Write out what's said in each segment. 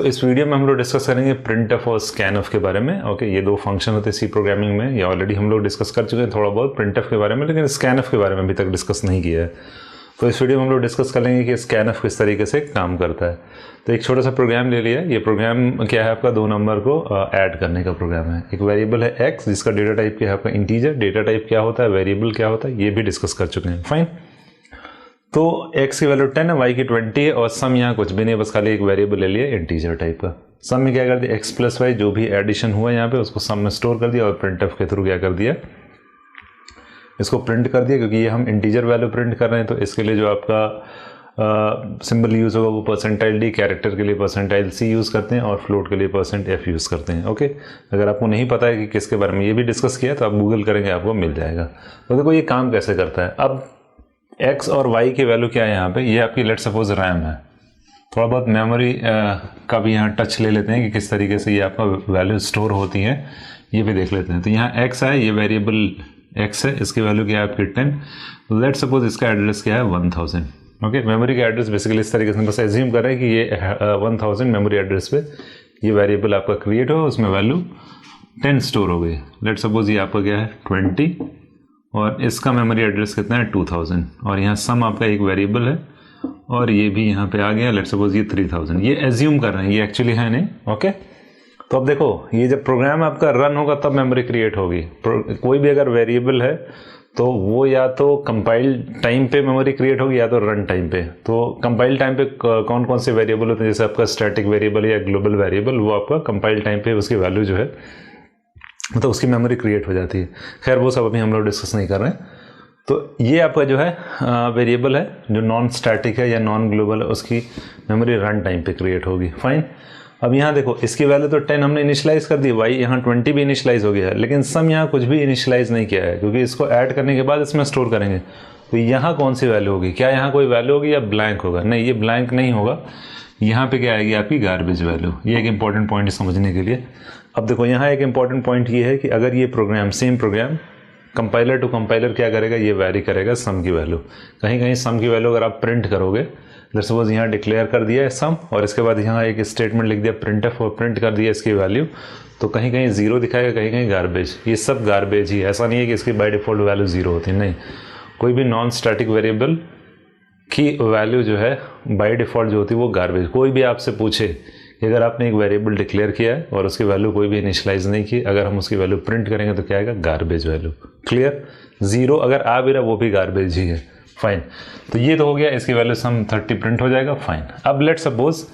इस वीडियो में हम लोग डिस्कस करेंगे प्रिंटफ और स्कैनफ के बारे में। ओके, ये दो फंक्शन होते हैं सी प्रोग्रामिंग में। ये ऑलरेडी हम लोग डिस्कस कर चुके हैं थोड़ा बहुत प्रिंटफ के बारे में, लेकिन स्कैनफ के बारे में अभी तक डिस्कस नहीं किया है। तो इस वीडियो में हम लोग डिस्कस कर लेंगे कि स्कैनफ किस तरीके से काम करता है। तो एक छोटा सा प्रोग्राम ले लिया। ये प्रोग्राम क्या है आपका, दो नंबर को ऐड करने का प्रोग्राम है। एक वेरिएबल है एक्स जिसका डेटा टाइप क्या है आपका इंटीजर। डेटा टाइप क्या होता है, वेरिएबल क्या होता है, ये भी डिस्कस कर चुके हैं। फाइन। तो x की वैल्यू 10 है, y की 20 है और सम यहाँ कुछ भी नहीं, बस खाली एक वेरिएबल ले लिया इंटीजर टाइप का। सम में क्या कर दिया, x प्लस वाई जो भी एडिशन हुआ यहाँ पे उसको सम में स्टोर कर दिया और प्रिंटफ के थ्रू क्या कर दिया, इसको प्रिंट कर दिया। क्योंकि ये हम इंटीजर वैल्यू प्रिंट कर रहे हैं तो इसके लिए जो आपका सिंबल यूज़ होगा वो परसेंटाइल डी, कैरेक्टर के लिए परसेंटाइल सी यूज़ करते हैं और फ्लोट के लिए %f यूज़ करते हैं। ओके, अगर आपको नहीं पता है कि किसके बारे में ये भी डिस्कस किया तो आप गूगल करेंगे आपको मिल जाएगा। तो देखो ये काम कैसे करता है। अब x और y की वैल्यू क्या है यहाँ पे, ये आपकी लेट सपोज रैम है। थोड़ा बहुत मेमोरी का भी यहाँ टच ले लेते हैं कि किस तरीके से ये आपका वैल्यू स्टोर होती है, ये भी देख लेते हैं। तो यहाँ x है, ये वेरिएबल x है, इसकी वैल्यू क्या है आपकी 10। लेट सपोज इसका एड्रेस क्या है 1000। ओके, मेमोरी का एड्रेस बेसिकली इस तरीके से बस एज्यूम कर रहे हैं कि ये 1000 मेमोरी एड्रेस पे ये वेरिएबल आपका क्रिएट हो, उसमें वैल्यू 10 स्टोर हो गई। लेट सपोज ये आपका क्या है 20 और इसका मेमोरी एड्रेस कितना है 2000 और यहाँ सम आपका एक वेरिएबल है और ये भी यहाँ पे आ गया। लेट्स सपोज ये 3000। ये एज्यूम कर रहे हैं, ये एक्चुअली है नहीं। ओके, तो अब देखो ये जब प्रोग्राम आपका रन होगा तब मेमोरी क्रिएट होगी। कोई भी अगर वेरिएबल है तो वो या तो कंपाइल टाइम पे मेमोरी क्रिएट होगी या तो रन टाइम पे। तो कंपाइल टाइम पे कौन कौन से वेरिएबल होते हैं, जैसे आपका स्टैटिक वेरिएबल या ग्लोबल वेरिएबल, वो आपका कंपाइल टाइम पे उसकी वैल्यू जो है मतलब उसकी मेमोरी क्रिएट हो जाती है। खैर वो सब अभी हम लोग डिस्कस नहीं कर रहे हैं। तो ये आपका जो है वेरिएबल है जो नॉन स्टैटिक है या नॉन ग्लोबल है, उसकी मेमोरी रन टाइम पे क्रिएट होगी। फाइन। अब यहाँ देखो इसकी वैल्यू तो 10 हमने इनिशियलाइज कर दी, y यहाँ 20 भी इनिशियलाइज हो गया है, लेकिन सम यहाँ कुछ भी इनिशियलाइज नहीं किया है क्योंकि इसको ऐड करने के बाद इसमें स्टोर करेंगे। तो यहाँ कौन सी वैल्यू होगी, क्या यहाँ कोई वैल्यू होगी या ब्लैंक होगा? नहीं, ये ब्लैंक नहीं होगा। यहाँ पे क्या आएगी आपकी गार्बेज वैल्यू। ये एक इंपॉर्टेंट पॉइंट समझने के लिए। अब देखो यहाँ एक इंपॉर्टेंट पॉइंट ये है कि अगर ये program same program compiler to compiler क्या करेगा, ये वैरी करेगा सम की वैल्यू। कहीं कहीं सम की वैल्यू अगर आप प्रिंट करोगे, लेट्स सपोज यहाँ डिक्लेयर कर दिया है सम और इसके बाद यहाँ एक स्टेटमेंट लिख दिया प्रिंटफ और प्रिंट कर दिया इसकी वैल्यू, तो कहीं कहीं 0 दिखाएगा, कहीं कहीं गार्बेज। ये सब गार्बेज ही, ऐसा नहीं है कि इसकी बाय डिफॉल्ट वैल्यू 0 होती है। नहीं, कोई भी नॉन स्टैटिक वेरिएबल की वैल्यू जो है बाय डिफॉल्ट जो होती है वो गार्बेज। कोई भी आपसे पूछे कि अगर आपने एक वेरिएबल डिक्लेयर किया है और उसकी वैल्यू कोई भी इनिशियलाइज नहीं की, अगर हम उसकी वैल्यू प्रिंट करेंगे तो क्या आएगा, गार्बेज वैल्यू। क्लियर? 0 अगर आ भी रहा वो भी गार्बेज ही है। फाइन। तो ये तो हो गया, इसकी वैल्यू सम 30 प्रिंट हो जाएगा। फाइन। अब लेट सपोज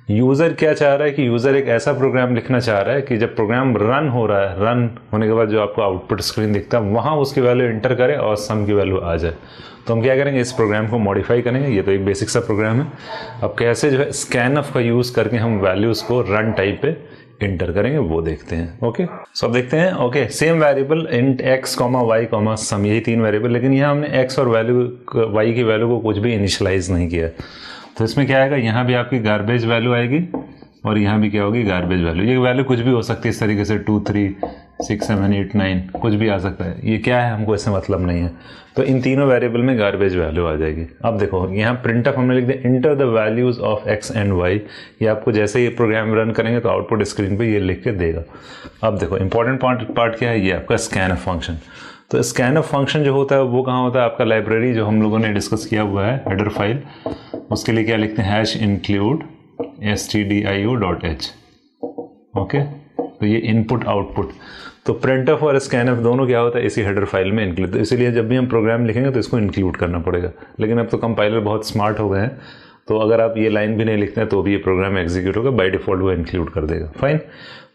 यूज़र क्या चाह रहा है कि यूज़र एक ऐसा प्रोग्राम लिखना चाह रहा है कि जब प्रोग्राम रन हो रहा है, रन होने के बाद जो आपको आउटपुट स्क्रीन दिखता है वहाँ उसकी वैल्यू इंटर करे और सम की वैल्यू आ जाए। तो हम क्या करेंगे, इस प्रोग्राम को मॉडिफाई करेंगे। ये तो एक बेसिक सा प्रोग्राम है। अब कैसे जो है स्कैनफ का यूज़ करके हम वैल्यूज़ को रन टाइप पे इंटर करेंगे वो देखते हैं। ओके, सो अब देखते हैं। Okay, same variable int x, y, सम, यही 3 वेरिएबल, लेकिन यहाँ हमने x और वैल्यू y की वैल्यू को कुछ भी इनिशियलाइज नहीं किया। तो इसमें क्या आएगा, यहाँ भी आपकी गार्बेज वैल्यू आएगी और यहाँ भी क्या होगी, गार्बेज वैल्यू। ये वैल्यू कुछ भी हो सकती है इस तरीके से 2, 3, 6, 7, 8, 9 कुछ भी आ सकता है। ये क्या है हमको इससे मतलब नहीं है। तो इन तीनों वेरिएबल में गार्बेज वैल्यू आ जाएगी। अब देखो यहाँ प्रिंटफ हमने लिख दिया enter the values of x and y। ये आपको जैसे ये प्रोग्राम रन करेंगे तो आउटपुट स्क्रीन पे ये लिख के देगा। अब देखो इंपॉर्टेंट पार्ट क्या है, ये आपका स्कैनफ फंक्शन। तो स्कैनफ फंक्शन जो होता है वो कहाँ होता है, आपका लाइब्रेरी जो हम लोगों ने डिस्कस किया हुआ है हेडर फाइल, उसके लिए क्या लिखते हैं, #include stdio.h। ओके, तो ये इनपुट आउटपुट। तो प्रिंटफ और स्कैनफ दोनों क्या होता है इसी हेडर फाइल में इंक्लूड। तो इसीलिए जब भी हम प्रोग्राम लिखेंगे तो इसको इंक्लूड करना पड़ेगा। लेकिन अब तो कंपाइलर बहुत स्मार्ट हो गए हैं, तो अगर आप ये लाइन भी नहीं लिखते हैं तो भी ये प्रोग्राम एग्जीक्यूट होगा, बाय डिफॉल्ट वो इंक्लूड कर देगा। फाइन।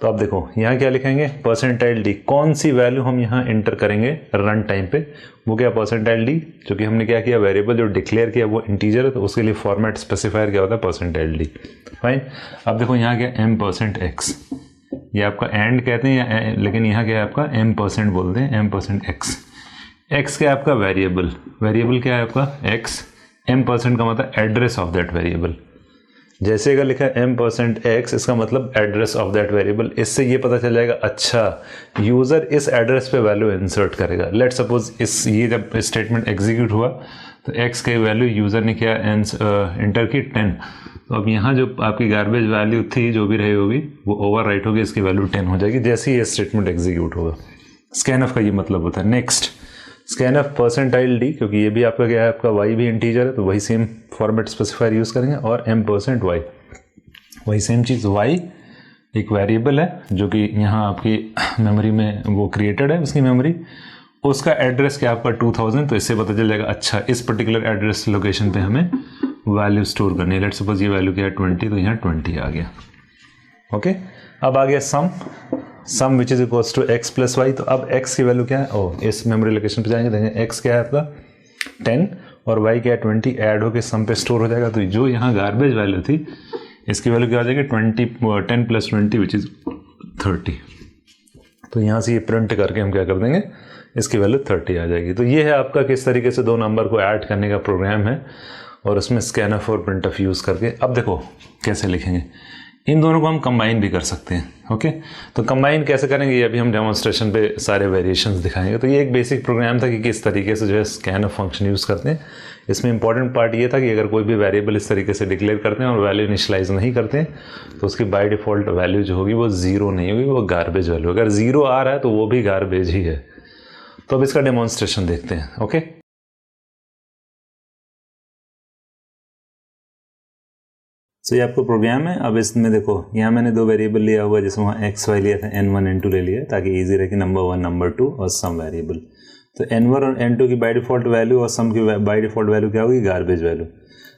तो आप देखो यहाँ क्या लिखेंगे, %d। कौन सी वैल्यू हम यहाँ इंटर करेंगे रन टाइम पे, वो क्या %d, क्योंकि हमने क्या किया वेरिएबल जो डिक्लेयर किया वो इंटीजर है तो उसके लिए फॉर्मेट स्पेसिफायर क्या होता है, %d। फाइन। अब देखो यहाँ क्या m%x, ये आपका एंड कहते हैं लेकिन यहाँ क्या है आपका m% बोलते हैं, m%x। x क्या है आपका वेरिएबल, वेरिएबल क्या है आपका x, m% का मतलब एड्रेस ऑफ दैट वेरिएबल। जैसे अगर लिखा है m%x, इसका मतलब एड्रेस ऑफ दैट वेरिएबल। इससे ये पता चल जाएगा अच्छा यूज़र इस एड्रेस पे वैल्यू इंसर्ट करेगा। लेट सपोज ये जब स्टेटमेंट एग्जीक्यूट हुआ तो x की वैल्यू यूज़र ने क्या इंटर की 10, तो अब यहाँ जो आपकी गार्बेज वैल्यू थी जो भी रही होगी वो ओवर राइट होगी, इसकी वैल्यू 10 हो जाएगी जैसे ही ये स्टेटमेंट एग्जीक्यूट होगा। स्कैनफ का ये मतलब होता है। नेक्स्ट स्कैनफ परसेंटाइल डी, क्योंकि ये भी आपका क्या है, आपका वाई भी इंटीजर है तो वही सेम फॉर्मेट स्पेसिफायर यूज़ करेंगे। और m%y, वही सेम चीज़, y एक वेरिएबल है जो कि यहाँ आपकी मेमोरी में वो क्रिएटेड है, उसकी मेमोरी, उसका एड्रेस क्या आपका 2000, तो इससे पता चल जाएगा अच्छा इस पर्टिकुलर एड्रेस लोकेशन पे हमें वैल्यू स्टोर करनी है। लेट्स सपोज ये वैल्यू क्या है 20, तो यहाँ 20 आ गया। ओके, अब आ गया sum which is equals to x plus Y. तो अब x की वैल्यू क्या है, ओ इस मेमोरी लोकेशन पे जाएंगे, देखेंगे x क्या है आपका 10 और y क्या है 20, ऐड होकर सम पे स्टोर हो जाएगा। तो जो यहाँ गार्बेज वैल्यू थी इसकी वैल्यू क्या हो जाएगी 10 प्लस 20 विच इज 30। तो यहाँ से ये प्रिंट करके हम क्या कर देंगे, इसकी वैल्यू 30 आ जाएगी। तो ये है आपका किस तरीके से दो नंबर को ऐड करने का प्रोग्राम है और उसमें स्कैनफ और प्रिंटफ यूज़ करके। अब देखो कैसे लिखेंगे, इन दोनों को हम कंबाइन भी कर सकते हैं। ओके, तो कंबाइन कैसे करेंगे ये अभी हम डेमोन्स्ट्रेशन पे सारे वेरिएशंस दिखाएंगे। तो ये एक बेसिक प्रोग्राम था कि किस तरीके से जो है स्कैनफ फंक्शन यूज़ करते हैं। इसमें इंपॉर्टेंट पार्ट ये था कि अगर कोई भी वेरिएबल इस तरीके से डिक्लेयर करते हैं और वैल्यू इनिशियलाइज नहीं करते हैं तो उसकी बाय डिफ़ॉल्ट वैल्यू जो होगी वो ज़ीरो नहीं होगी, वो गार्बेज वैल्यू। अगर ज़ीरो आ रहा है तो वो भी गार्बेज ही है। तो अब इसका डेमोन्स्ट्रेशन देखते हैं। ओके, तो ये आपको प्रोग्राम है। अब इसमें देखो यहाँ मैंने दो वेरिएबल लिया हुआ है, जिसमें वहाँ एक्स वाई लिया था, n1 n2 ले लिया ताकि इजी रहे कि नंबर 1 नंबर 2 और सम वेरिएबल। तो n1 और n2 की बाय डिफ़ॉल्ट वैल्यू और सम की बाय डिफ़ॉल्ट वैल्यू क्या होगी, गार्बेज वैल्यू।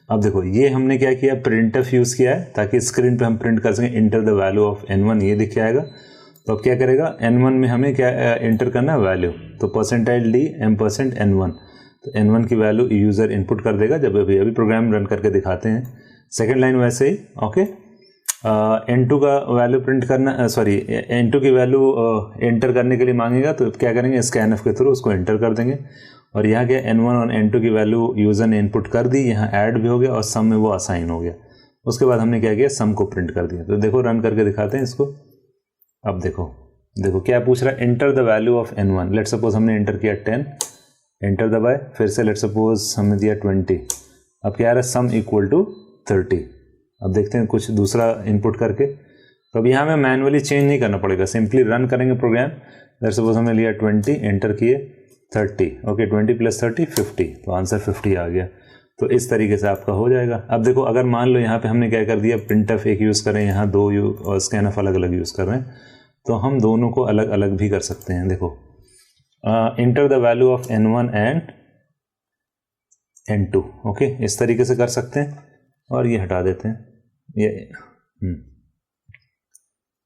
अब देखो ये हमने क्या किया, प्रिंटफ यूज़ किया है ताकि स्क्रीन पर हम प्रिंट कर सकें enter the value of n1, ये दिख आएगा। तो अब क्या करेगा, n1 में हमें क्या इंटर करना है वैल्यू, तो परसेंटाइल डी m%n1, तो n1 की वैल्यू यूज़र इनपुट कर देगा। जब अभी प्रोग्राम रन करके दिखाते हैं, सेकेंड लाइन वैसे ही। ओके, n2 का वैल्यू प्रिंट करना, n2 की वैल्यू एंटर करने के लिए मांगेगा, तो क्या करेंगे स्कैनफ के थ्रू उसको एंटर कर देंगे। और यहाँ क्या n1 और n2 की वैल्यू यूज़र ने इनपुट कर दी, यहाँ ऐड भी हो गया और सम में वो असाइन हो गया। उसके बाद हमने क्या किया, सम को प्रिंट कर दिया। तो देखो रन करके दिखाते हैं इसको। अब देखो क्या पूछ रहा है, enter the value of n1। Let suppose हमने एंटर किया 10, एंटर दबाए, फिर से लेट सपोज हमने दिया 20। अब क्या आ रहा है, सम इक्वल टू 30। अब देखते हैं कुछ दूसरा इनपुट करके। तो अब यहाँ में मैनुअली चेंज नहीं करना पड़ेगा, सिंपली रन करेंगे प्रोग्राम। लेट सपोज हमने लिया 20, एंटर किए 30। ओके, 20 प्लस 30 50, तो आंसर 50 आ गया। तो इस तरीके से आपका हो जाएगा। अब देखो अगर मान लो यहाँ पे हमने क्या कर दिया, प्रिंटफ एक यूज़ करें, यहाँ दो और स्कैनफ अलग अलग यूज़ कर रहे हैं, तो हम दोनों को अलग अलग भी कर सकते हैं। देखो enter the value of n1 and n2। Okay, इस तरीके से कर सकते हैं। और ये हटा देते हैं, ये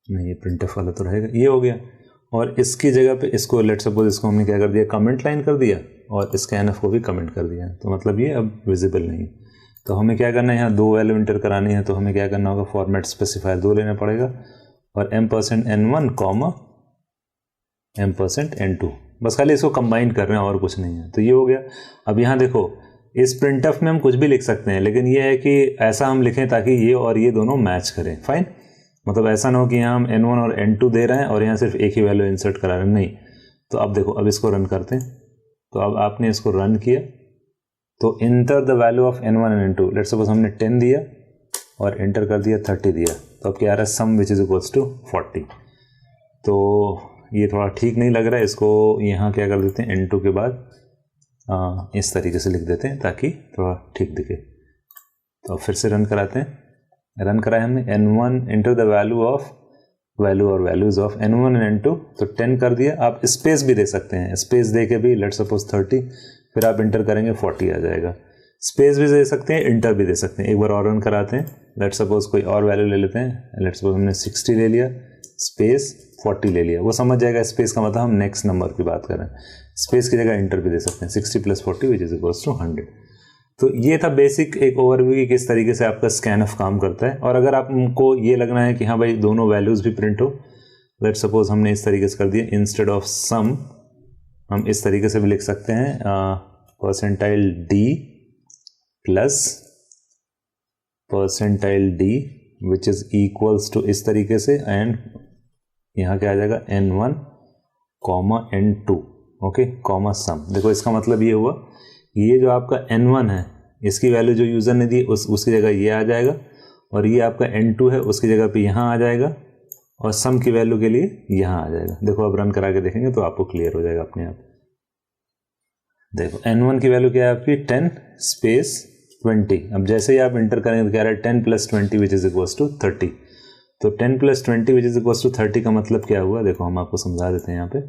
नहीं, ये प्रिंटफ वाला तो रहेगा, ये हो गया। और इसकी जगह पे इसको लेट सपोज इसको हमने क्या कर दिया, कमेंट लाइन कर दिया और स्कैनफ को भी कमेंट कर दिया। तो मतलब ये अब विजिबल नहीं। तो हमें क्या करना है, यहाँ दो वैल्यू इंटर करानी है, तो हमें क्या करना होगा, फॉर्मेट स्पेसिफायर 2 लेना पड़ेगा और m%n1 m%n2, बस खाली इसको कंबाइन कर रहे हैं और कुछ नहीं है। तो ये हो गया। अब यहाँ देखो इस प्रिंटफ में हम कुछ भी लिख सकते हैं, लेकिन ये है कि ऐसा हम लिखें ताकि ये और ये दोनों मैच करें। फाइन, मतलब ऐसा ना हो कि यहाँ हम n1 और n2 दे रहे हैं और यहाँ सिर्फ एक ही वैल्यू इंसर्ट करा रहे हैं, नहीं। तो अब देखो, अब इसको रन करते हैं। तो अब आपने इसको रन किया तो enter the value of n1 and n2। Let's suppose हमने 10 दिया और इंटर कर दिया 30 दिया, तो अब क्या आ रहा है, सम विच इज इक्वल्स टू 40। तो ये थोड़ा ठीक नहीं लग रहा है, इसको यहाँ क्या कर देते हैं, n2 के बाद इस तरीके से लिख देते हैं ताकि थोड़ा ठीक दिखे। तो फिर से रन कराते हैं। रन कराया हमने, n1 इंटर द वैल्यू और values of n1 and n2, तो 10 कर दिया। आप स्पेस भी दे सकते हैं, स्पेस दे के भी लेट सपोज 30, फिर आप इंटर करेंगे 40 आ जाएगा। स्पेस भी दे सकते हैं, इंटर भी दे सकते हैं। एक बार और रन कराते हैं। लेट सपोज कोई और वैल्यू ले लेते हैं। लेट सपोज हमने 60 ले लिया, स्पेस 40 ले लिया। वो समझ जाएगा स्पेस का मतलब हम नेक्स्ट नंबर की बात कर रहे हैं। स्पेस की जगह इंटर भी दे सकते हैं, 60 plus 40 which is equals to 100। तो ये था बेसिक एक ओवरव्यू कि किस तरीके से आपका स्कैनफ काम करता है। और अगर आपको ये लगना है कि हाँ भाई दोनों वैल्यूज़ भी प्रिंट हो, लेट सपोज हमने इस तरीके से कर दिया, इंस्टेड ऑफ सम हम इस तरीके से भी लिख सकते हैं, percentile D plus percentile D which is equals to इस तरीके से, एंड यहाँ क्या आ जाएगा, n1 n2, ओके, कॉमा सम। देखो इसका मतलब ये हुआ, ये जो आपका n1 है इसकी वैल्यू जो यूज़र ने दी उसकी जगह ये आ जाएगा, और ये आपका n2 है, उसकी जगह पे यहाँ आ जाएगा और सम की वैल्यू के लिए यहाँ आ जाएगा। देखो अब रन करा के देखेंगे तो आपको क्लियर हो जाएगा अपने आप। देखो n1 की वैल्यू क्या है आपकी 10 स्पेस 20। अब जैसे ही आप इंटर करेंगे तो क्या रहा है 10 + 20 विच इज इक्वल्स टू 30। तो 10 + 20 विच इज इक्वल्स टू 30 का मतलब क्या हुआ, देखो हम आपको समझा देते हैं। यहाँ पे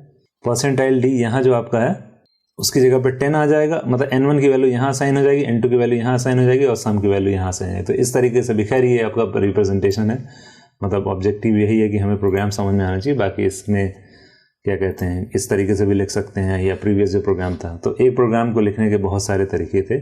परसेंटाइल डी यहाँ जो आपका है उसकी जगह पे 10 आ जाएगा, मतलब n1 की वैल्यू यहाँ साइन हो जाएगी, n2 की वैल्यू यहाँ साइन हो जाएगी और सम की वैल्यू यहाँ साइन हो जाएगी। तो इस तरीके से खैर ये आपका रिप्रेजेंटेशन है, मतलब ऑब्जेक्टिव यही है कि हमें प्रोग्राम समझ में आना चाहिए। बाकी इसमें क्या कहते हैं, इस तरीके से भी लिख सकते हैं या प्रीवियस जो प्रोग्राम था। तो एक प्रोग्राम को लिखने के बहुत सारे तरीके थे।